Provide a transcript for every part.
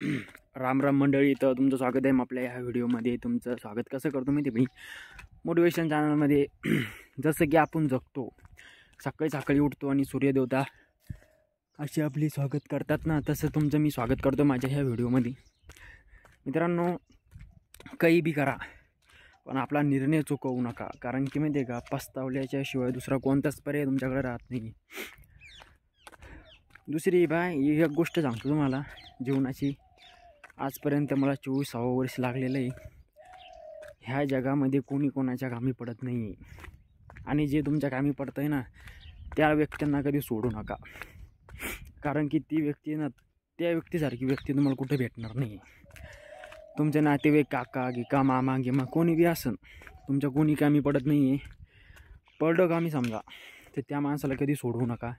राम राम मंडळी, तर तुमचं स्वागत आहे आपल्या ह्या व्हिडिओमध्ये. तुमचं स्वागत कसं करतो माहिती आहे मी मोटिवेशन चॅनलमध्ये. जसं की आपण जगतो, सकाळी सकाळी उठतो आणि सूर्यदेवता अशी आपली स्वागत करतात ना, तसं तुमचं मी स्वागत करतो माझ्या ह्या व्हिडिओमध्ये. मित्रांनो, काही बी करा पण आपला निर्णय चुकवू नका, कारण की माहिती आहे का, पस्तावल्याच्या शिवाय दुसरा कोणताच पर्याय तुमच्याकडे राहत नाही. दुसरी एक गोष्ट सांगतो तुम्हाला जीवनाची. आजपर्यंत मला 24 वर्ष लागलेलं आहे. ह्या जगामध्ये कोणी कोणाच्या कामी पडत नाही, आणि जे तुमच्या कामी पडतं आहे ना, त्या व्यक्तींना कधी सोडू नका, कारण की ती व्यक्ती ना, त्या व्यक्तीसारखी व्यक्ती तुम्हाला कुठे भेटणार नाही. तुमचे नातेवाईक, काका गिका, मामा गिमा, कोणी बी असन, तुमच्या कोणी कामी पडत नाही आहे. पडलं कामी समजा, तर त्या माणसाला कधी सोडवू नका.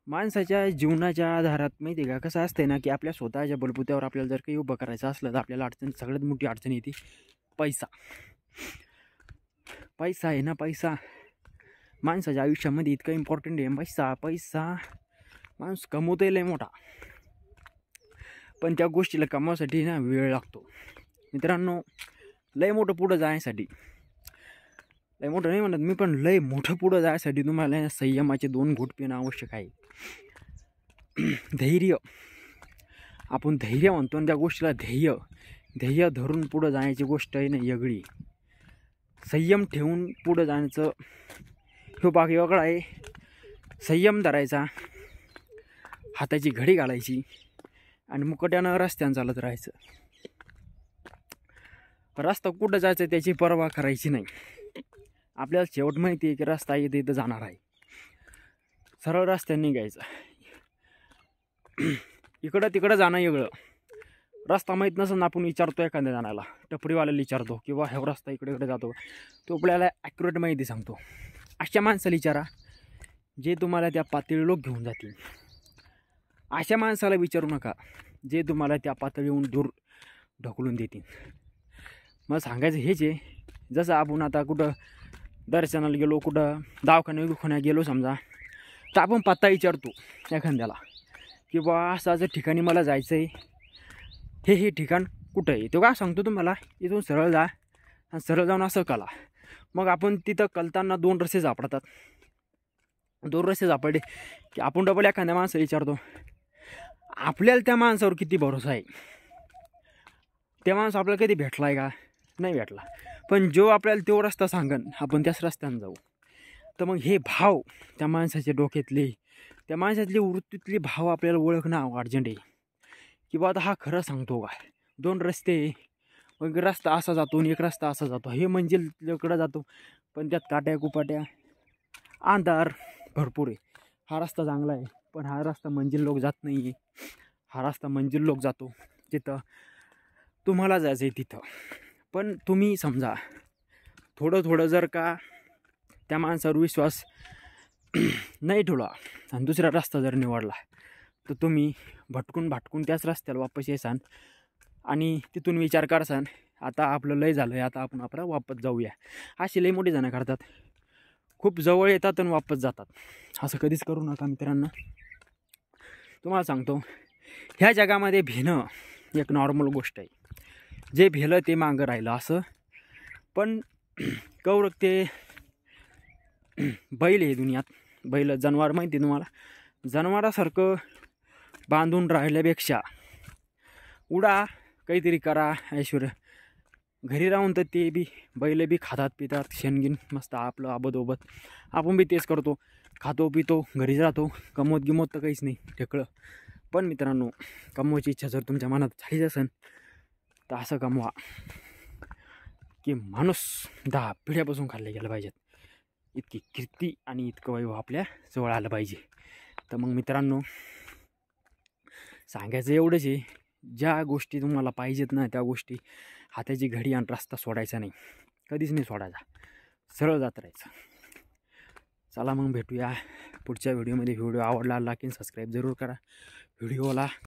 माणसाच्या जीवनाच्या आधारात माहिती आहे का कसं असतं ना, की आपल्या स्वतःच्या बलबुत्यावर आपल्याला जर काही उभं करायचं असलं तर आपल्याला सगळ्यात मोठी अडचण येते पैसा. पैसा आहे ना, पैसा माणसाच्या आयुष्यामध्ये इतकं इम्पॉर्टंट आहे. पैसा माणूस कमवतोय लय मोठा, पण त्या गोष्टीला कमवायसाठी ना वेळ लागतो. मित्रांनो, लय मोठं पुढं जाण्यासाठी, लय मोठं नाही म्हणत मी, पण लय मोठं पुढं जाण्यासाठी तुम्हाला संयमाचे 2 घोट पिणं आवश्यक आहे. धैर्य, आपण धैर्य म्हणतो आणि त्या गोष्टीला ध्येय धरून पुढं जाण्याची गोष्ट आहे ना वेगळी. संयम ठेवून पुढं जाण्याचं हो बाकी वेगळा आहे. संयम धरायचा, हाताची घडी घालायची आणि मुकट्यानं रस्त्यानं चालत राहायचं. रस्ता कुठं जायचं त्याची पर्वा करायची नाही. आपल्याला शेवट माहिती आहे की रस्ता इथं इथं जाणार आहे, सरळ रस्त्याने निघायचं. इकडं तिकडं जाणं वेगळं. रस्ता माहीत नसेल आपण विचारतो एखाद्या जणाला, टपरीवाल्याला विचारतो किंवा हा रस्ता इकडे इकडे जातो, तो आपल्याला ॲक्युरेट माहिती सांगतो. अशा माणसाला विचारा जे तुम्हाला त्या पातळीवर घेऊन जातील. अशा माणसाला विचारू नका जे तुम्हाला त्या पातळीहून दूर ढकलून देतील. मग सांगायचं हेच आहे, जसं आपण आता कुठं दर्शनाला गेलो, कुठं दवाखान्यात गेलो समजा, तर आपण पत्ता विचारतो एखाद्याला की बा असं ठिकाणी मला जायचं आहे, हे ठिकाण कुठं आहे. तो काय सांगतो तुम्हाला, इथून सरळ जा आणि सरळ जाऊन असं कला. मग आपण तिथं कलताना 2 रस्ते सापडतात. 2 रस्ते सापडले की आपण डबल एखाद्या माणसाला विचारतो. आपल्याला त्या माणसावर किती भरोसा आहे, त्या माणूस आपल्याला कधी भेटला आहे का, नाही भेटला, पण जो आपल्याला तो रस्ता सांगन आपण त्याच रस्त्यानं जाऊ. तर मग हे भाव त्या माणसाच्या डोक्यातले, त्या माणसातली वृत्तीतले भाव आपल्याला ओळखणं अर्जंट आहे. की बा आता हा खरं सांगतो का. 2 रस्ते, मग रस्ता असा जातो आणि एक रस्ता असा जातो, हे मंजिलकडं जातो, पण त्यात काट्या कुपाट्या अंधार भरपूर आहे. हा रस्ता चांगला आहे, पण हा रस्ता मंजिल लोक जात नाही आहे. हा रस्ता मंजिल लोक जातो तिथं तुम्हाला जायचं आहे तिथं. पण तुम्ही समजा थोडं जर का त्या माणसावर विश्वास नाही ठेवला आणि दुसरा रस्ता जर निवडला, तर तुम्ही भटकून त्याच रस्त्याला वापस येसान आणि तिथून विचार करसान आता आपलं लय झालं आहे, आता आपण वापस जाऊया. असे लय मोठे जण करतात, खूप जवळ येतात आणि वापस जातात. असं कधीच करू नका मित्रांनो. तुम्हाला सांगतो, ह्या जगामध्ये भेणं एक नॉर्मल गोष्ट आहे. जे भेलं ते मागं राहिलं असं. पण कौरक ते बैल आहे दुनियात. बैल जनावर माहिती तुम्हाला, जनावरासारखं बांधून राहिल्यापेक्षा उडा, काहीतरी करा ऐश्वर्य. घरी राहून तर ते बी बैल बी खातात पितात, शेणगिन मस्त आपलं आबोत. आपण बी तेच करतो, खातो पितो, घरीच राहतो, कमवत तर काहीच नाही ढेकळं. पण मित्रांनो, कमवायची इच्छा जर तुमच्या मनात झालीच असेल तर असं कमवा की माणूस 10 पिढ्यापासून खाल्ले गेलं पाहिजेत, इतकी कीर्ती आणि इतकं वैभव आपल्या जवळ आलं पाहिजे. तर मग मित्रांनो, सांगायचं एवढंच आहे, ज्या गोष्टी तुम्हाला पाहिजेत ना त्या गोष्टी, हाताची घडी आणि रस्ता सोडायचा नाही, कधीच नाही सोडायचा, सरळ जात राहायचं. चला मग भेटूया पुढच्या व्हिडिओमध्ये. व्हिडिओ आवडला लाईक आणि सबस्क्राईब जरूर करा व्हिडिओला.